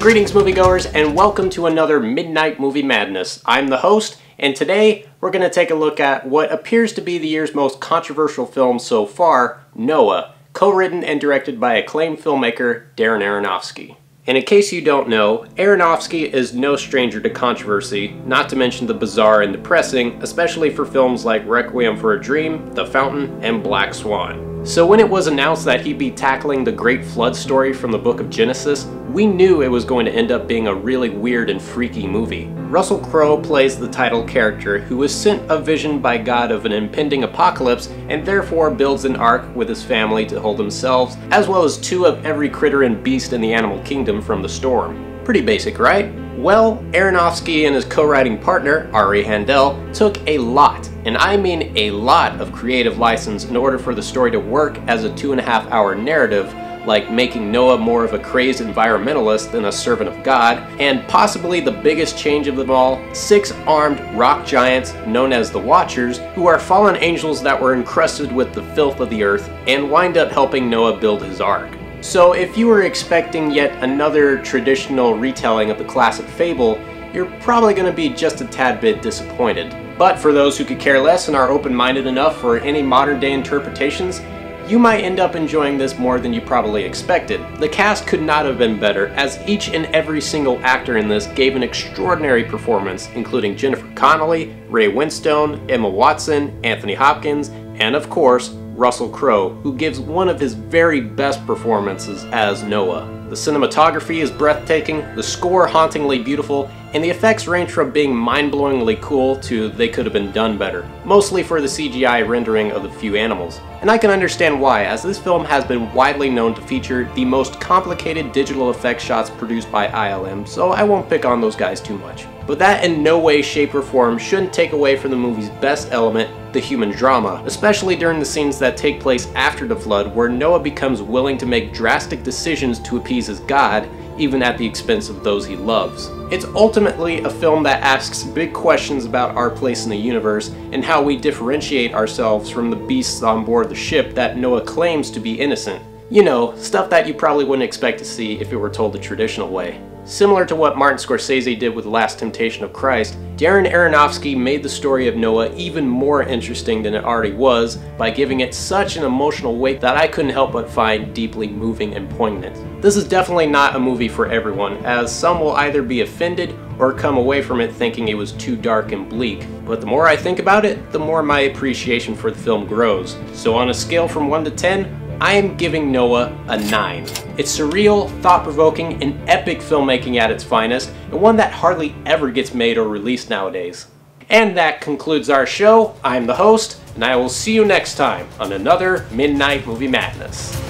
Greetings moviegoers and welcome to another Midnight Movie Madness. I'm the host and today we're going to take a look at what appears to be the year's most controversial film so far, Noah, co-written and directed by acclaimed filmmaker Darren Aronofsky. And in case you don't know, Aronofsky is no stranger to controversy, not to mention the bizarre and depressing, especially for films like Requiem for a Dream, The Fountain, and Black Swan. So when it was announced that he'd be tackling the Great Flood story from the book of Genesis, we knew it was going to end up being a really weird and freaky movie. Russell Crowe plays the title character who was sent a vision by God of an impending apocalypse and therefore builds an ark with his family to hold themselves, as well as two of every critter and beast in the animal kingdom from the storm. Pretty basic, right? Well, Aronofsky and his co-writing partner, Ari Handel, took a lot, and I mean a lot, of creative license in order for the story to work as a 2.5-hour narrative, like making Noah more of a crazed environmentalist than a servant of God, and possibly the biggest change of them all, 6 armed rock giants known as the Watchers, who are fallen angels that were encrusted with the filth of the earth and wind up helping Noah build his ark. So if you were expecting yet another traditional retelling of the classic fable, you're probably going to be just a tad bit disappointed. But for those who could care less and are open-minded enough for any modern-day interpretations, you might end up enjoying this more than you probably expected. The cast could not have been better, as each and every single actor in this gave an extraordinary performance, including Jennifer Connelly, Ray Winstone, Emma Watson, Anthony Hopkins, and of course, Russell Crowe, who gives one of his very best performances as Noah. The cinematography is breathtaking, the score hauntingly beautiful, and the effects range from being mind-blowingly cool to they could have been done better, mostly for the CGI rendering of the few animals. And I can understand why, as this film has been widely known to feature the most complicated digital effect shots produced by ILM, so I won't pick on those guys too much. But that in no way, shape, or form shouldn't take away from the movie's best element, the human drama, especially during the scenes that take place after the flood, where Noah becomes willing to make drastic decisions to appease his God, even at the expense of those he loves. It's ultimately a film that asks big questions about our place in the universe and how we differentiate ourselves from the beasts on board the ship that Noah claims to be innocent. You know, stuff that you probably wouldn't expect to see if it were told the traditional way. Similar to what Martin Scorsese did with The Last Temptation of Christ, Darren Aronofsky made the story of Noah even more interesting than it already was by giving it such an emotional weight that I couldn't help but find deeply moving and poignant. This is definitely not a movie for everyone, as some will either be offended or come away from it thinking it was too dark and bleak. But the more I think about it, the more my appreciation for the film grows. So on a scale from 1 to 10, I am giving Noah a 9. It's surreal, thought-provoking, and epic filmmaking at its finest, and one that hardly ever gets made or released nowadays. And that concludes our show. I'm the host, and I will see you next time on another Midnight Movie Madness.